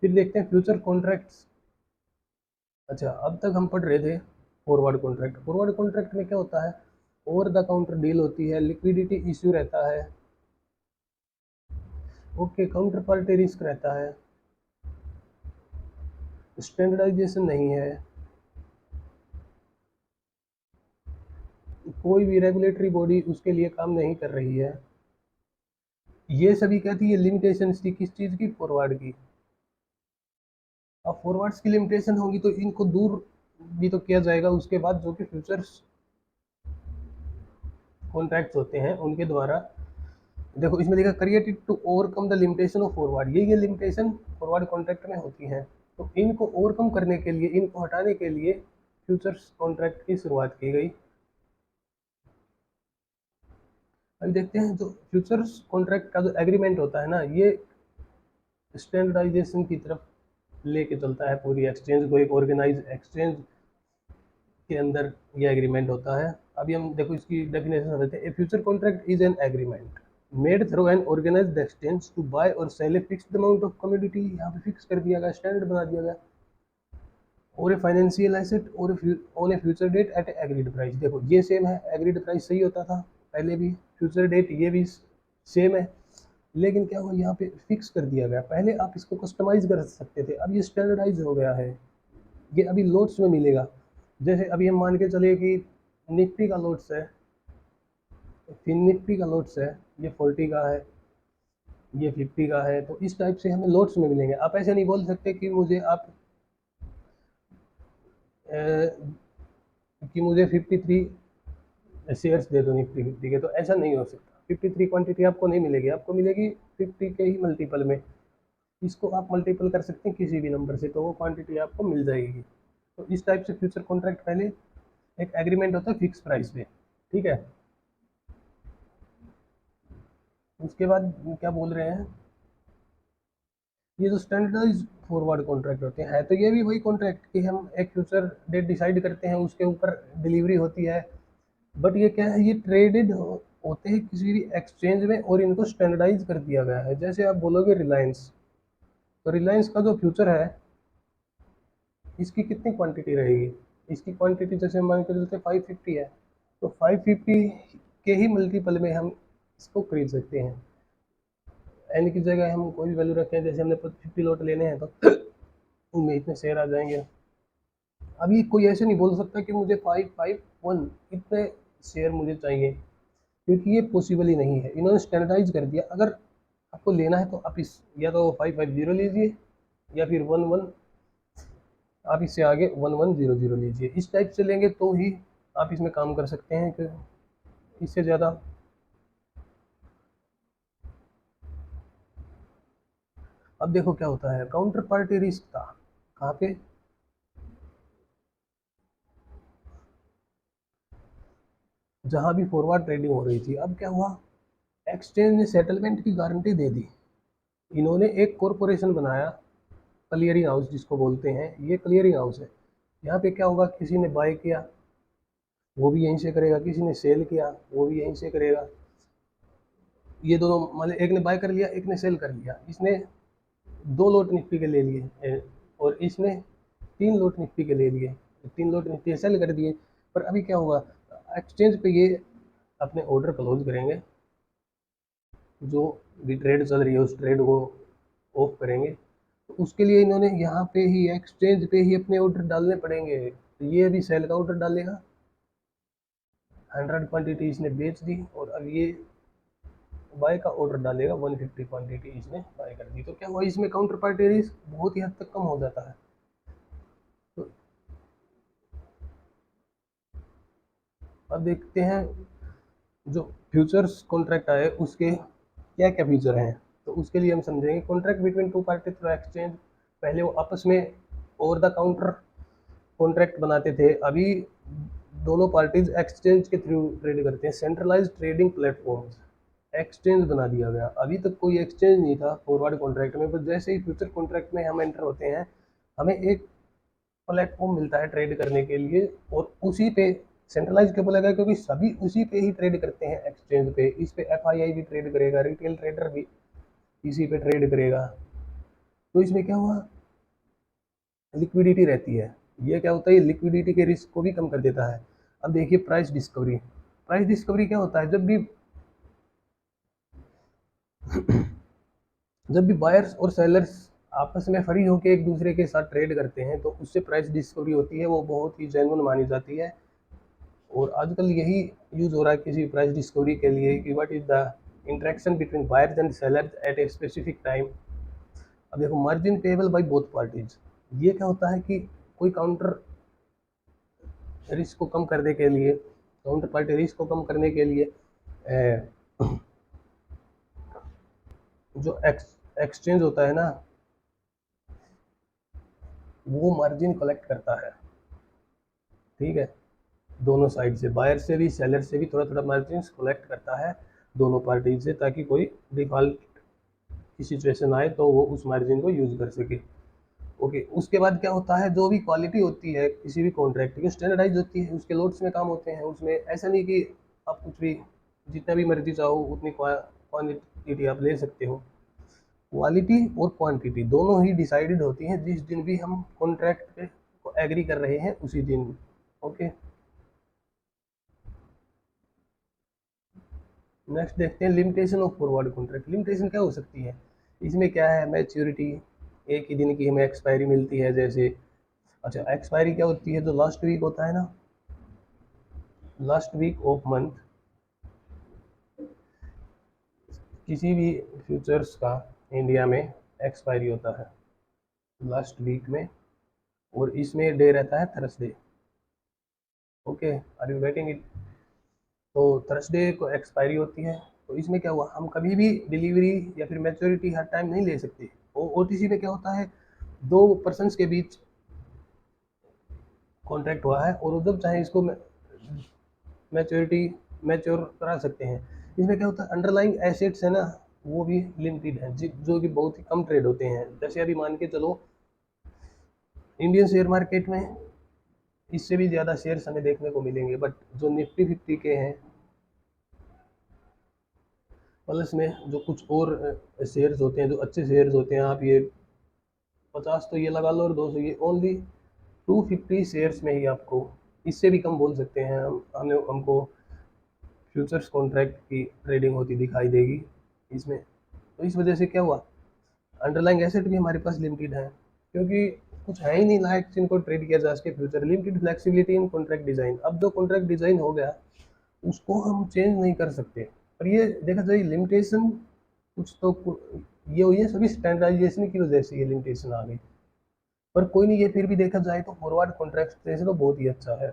फिर देखते हैं फ्यूचर कॉन्ट्रैक्ट्स। अच्छा, अब तक हम पढ़ रहे थे फॉरवर्ड कॉन्ट्रैक्ट। फॉरवर्ड कॉन्ट्रैक्ट में क्या होता है, ओवर द काउंटर डील होती है, लिक्विडिटी इश्यू रहता है, ओके, काउंटर पार्टी रिस्क रहता है, स्टैंडर्डाइजेशन नहीं है, कोई भी रेगुलेटरी बॉडी उसके लिए काम नहीं कर रही है। ये सभी कहती है लिमिटेशंस थी किस चीज़ की, फॉरवर्ड की। अब फॉरवर्ड्स की लिमिटेशन होगी तो इनको दूर भी तो किया जाएगा उसके बाद, जो कि फ्यूचर्स कॉन्ट्रैक्ट्स होते हैं उनके द्वारा। देखो इसमें लिखा created to overcome the limitation of forward, ये लिमिटेशन फॉरवर्ड कॉन्ट्रैक्ट में होती हैं। तो इनको ओवरकम करने के लिए, इनको हटाने के लिए फ्यूचर्स कॉन्ट्रैक्ट की शुरुआत की गई। अभी देखते हैं जो फ्यूचर्स कॉन्ट्रैक्ट का जो एग्रीमेंट होता है ना, ये स्टैंडर्डाइजेशन की तरफ लेके चलता है पूरी एक्सचेंज को, एक ऑर्गेनाइज एक्सचेंज के अंदर ये एग्रीमेंट होता है। अभी हम देखो इसकी डेफिनेशन समझते हैं। A future contract is an agreement made through an organised exchange to buy or sell a fixed amount of commodity, यहाँ पे फिक्स कर दिया गया, स्टैंडर्ड बना दिया गया, और ए फाइनेंशियल एसेट और on a future date at agreed price. देखो ये सेम है, एग्रीड प्राइस सही होता था पहले भी, फ्यूचर डेट ये भी सेम है, लेकिन क्या हुआ यहाँ पे फिक्स कर दिया गया। पहले आप इसको कस्टमाइज कर सकते थे, अब ये स्टैंडर्डाइज हो गया है, ये अभी लोट्स में मिलेगा। जैसे अभी हम मान के चले कि निफ्टी का लोट्स है, फिर निफ्टी का लोट्स है, ये 40 का है, ये 50 का है, तो इस टाइप से हमें लोट्स में मिलेंगे। आप ऐसे नहीं बोल सकते कि मुझे आप कि मुझे 53 शेयर्स दे दो निफ्टी 50 के, तो ऐसा नहीं हो सकता। 53 क्वांटिटी आपको नहीं मिलेगी, आपको मिलेगी 50 के ही मल्टीपल में। इसको आप मल्टीपल कर सकते हैं किसी भी नंबर से, तो वो क्वांटिटी आपको मिल जाएगी। तो इस टाइप से फ्यूचर कॉन्ट्रैक्ट पहले एक एग्रीमेंट होता है फिक्स प्राइस पे, ठीक है। उसके बाद क्या बोल रहे हैं, ये जो स्टैंडर्डाइज फॉरवर्ड कॉन्ट्रैक्ट होते हैं, तो ये भी वही कॉन्ट्रैक्ट कि हम एक फ्यूचर डेट डिसाइड करते हैं, उसके ऊपर डिलीवरी होती है, बट ये क्या है, ये ट्रेडेड होते हैं किसी भी एक्सचेंज में, और इनको स्टैंडर्डाइज कर दिया गया है। जैसे आप बोलोगे रिलायंस, तो रिलायंस का जो फ्यूचर है, इसकी कितनी क्वांटिटी रहेगी, इसकी क्वांटिटी जैसे मान के चलते 550 है, तो 550 के ही मल्टीपल में हम इसको खरीद सकते हैं। एन की जगह हम कोई भी वैल्यू रखें, जैसे हमने 50 लॉट लेने हैं तो उनमें इतने शेयर आ जाएंगे। अभी कोई ऐसे नहीं बोल सकता कि मुझे 551 इतने शेयर मुझे चाहिए, क्योंकि ये पॉसिबल ही नहीं है। इन्होंने स्टैंडर्डाइज कर दिया। अगर आपको लेना है तो आप इस या तो 550 लीजिए, या फिर 11, आप इससे आगे 1100 लीजिए। इस टाइप से लेंगे तो ही आप इसमें काम कर सकते हैं, कि इससे ज़्यादा। अब देखो क्या होता है, काउंटर पार्टी रिस्क था कहाँ पे, जहाँ भी फॉरवर्ड ट्रेडिंग हो रही थी। अब क्या हुआ, एक्सचेंज ने सेटलमेंट की गारंटी दे दी। इन्होंने एक कॉरपोरेशन बनाया, क्लियरिंग हाउस जिसको बोलते हैं, ये क्लियरिंग हाउस है। यहाँ पे क्या होगा, किसी ने बाय किया वो भी यहीं से करेगा, किसी ने सेल किया वो भी यहीं से करेगा। ये दोनों मतलब एक ने बाय कर लिया, एक ने सेल कर लिया। इसने 2 लॉट निफ्टी के ले लिए, और इसने 3 लॉट निफ्टी के ले लिए, 3 लॉट निफ्टी सेल कर दिए। पर अभी क्या होगा, एक्सचेंज पे ये अपने ऑर्डर क्लोज करेंगे, जो भी ट्रेड चल रही है उस ट्रेड को ऑफ करेंगे। तो उसके लिए इन्होंने यहाँ पे ही एक्सचेंज पे ही अपने ऑर्डर डालने पड़ेंगे। तो ये अभी सेल का ऑर्डर डालेगा, 100 क्वांटिटी इसने बेच दी, और अब ये बाय का ऑर्डर डालेगा, 150 क्वांटिटी इसने बाय कर दी। तो क्या हुआ, इसमें काउंटर पार्टी रिस्क बहुत ही हद तक कम हो जाता है। तो अब देखते हैं जो फ्यूचर्स कॉन्ट्रैक्ट आए उसके क्या क्या फीचर हैं। तो उसके लिए हम समझेंगे contract between two party through exchange. पहले वो आपस में ओवर द काउंटर कॉन्ट्रैक्ट बनाते थे, अभी दोनों पार्टीज एक्सचेंज के थ्रू ट्रेड करते हैं, सेंट्रलाइज ट्रेडिंग प्लेटफॉर्म्स, एक्सचेंज बना दिया गया। अभी तक कोई एक्सचेंज नहीं था फॉरवर्ड कॉन्ट्रैक्ट में, बस जैसे ही फ्यूचर कॉन्ट्रैक्ट में हम एंटर होते हैं, हमें एक प्लेटफॉर्म मिलता है ट्रेड करने के लिए, और उसी पे सेंट्रलाइज क्यों बोला गया, क्योंकि सभी उसी पे ही ट्रेड करते हैं एक्सचेंज पे। इस पे एफआईआई भी ट्रेड करेगा, रिटेल ट्रेडर भी इसी पे ट्रेड करेगा। तो इसमें क्या हुआ, लिक्विडिटी रहती है। ये क्या होता है, ये लिक्विडिटी के रिस्क को भी कम कर देता है। अब देखिए प्राइस डिस्कवरी। प्राइस डिस्कवरी क्या होता है, जब भी बायर्स और सेलर्स आपस में फ्री होकर एक दूसरे के साथ ट्रेड करते हैं तो उससे प्राइस डिस्कवरी होती है, वो बहुत ही जेन्युइन मानी जाती है। और आजकल यही यूज हो रहा है किसी प्राइस डिस्कवरी के लिए कि what is the interaction between buyers and sellers at a specific time. अब देखो margin payable by both parties. ये क्या होता है कि कोई काउंटर रिस्क को कम करने के लिए, काउंटर पार्टी रिस्क को कम करने के लिए जो एक्सचेंज होता है ना, वो मार्जिन कलेक्ट करता है। ठीक है, दोनों साइड से, बायर से भी सेलर से भी थोड़ा थोड़ा मार्जिन कलेक्ट करता है दोनों पार्टी से, ताकि कोई डिफॉल्ट की सिचुएशन आए तो वो उस मार्जिन को यूज कर सके। ओके, उसके बाद क्या होता है, जो भी क्वालिटी होती है किसी भी कॉन्ट्रैक्ट की स्टैंडर्डाइज होती है, उसके लोड्स में काम होते हैं। उसमें ऐसा नहीं कि आप कुछ भी जितना भी मर्जी चाहो उतनी क्वांटिटी आप ले सकते हो। क्वालिटी और क्वांटिटी दोनों ही डिसाइडेड होती हैं जिस दिन भी हम कॉन्ट्रैक्ट पे को एग्री कर रहे हैं उसी दिन। ओके, नेक्स्ट देखते हैं limitation of forward contract. Limitation क्या हो सकती है, इसमें क्या है, मैच्योरिटी, एक ही दिन की हमें एक्सपायरी मिलती है जैसे। अच्छा, एक्सपायरी क्या होती है, जो लास्ट वीक होता है ना, लास्ट वीक ऑफ मंथ, किसी भी फ्यूचर्स का इंडिया में एक्सपायरी होता है लास्ट वीक में, और इसमें डे रहता है Thursday. Okay, are you getting it. तो थर्सडे को एक्सपायरी होती है। तो इसमें क्या हुआ, हम कभी भी डिलीवरी या फिर मैच्योरिटी हर टाइम नहीं ले सकते। और ओटीसी में क्या होता है, दो पर्सन्स के बीच कॉन्ट्रैक्ट हुआ है और वो जब चाहे इसको मैच्योरिटी मैच्योर करा सकते हैं। इसमें क्या होता है, अंडरलाइंग एसेट्स है ना, वो भी लिमिटेड है, जो कि बहुत ही कम ट्रेड होते हैं। जैसे अभी मान के चलो इंडियन शेयर मार्केट में इससे भी ज़्यादा शेयर्स हमें देखने को मिलेंगे, बट जो निफ्टी 50 के हैं, प्लस में जो कुछ और शेयर्स होते हैं, जो अच्छे शेयर्स होते हैं, आप ये 50 तो ये लगा लो और 200 ये, ओनली 250 शेयर्स में ही आपको, इससे भी कम बोल सकते हैं हम, हमें हमको फ्यूचर्स कॉन्ट्रैक्ट की ट्रेडिंग होती दिखाई देगी इसमें। तो इस वजह से क्या हुआ, अंडरलाइंग एसेट भी हमारे पास लिमिटेड है, क्योंकि कुछ है ही नहीं लायक जिनको ट्रेड किया जा सके फ्यूचर। लिमिटेड फ्लेक्सिबिलिटी इन कॉन्ट्रैक्ट डिजाइन। अब जो कॉन्ट्रैक्ट डिजाइन हो गया उसको हम चेंज नहीं कर सकते। और ये देखा जाए लिमिटेशन कुछ तो ये हुई है सभी स्टैंडर्डाइजेशन की वजह से ये लिमिटेशन आ गई। पर कोई नहीं, ये फिर भी देखा जाए तो फॉरवर्ड कॉन्ट्रैक्ट से तो बहुत ही अच्छा है।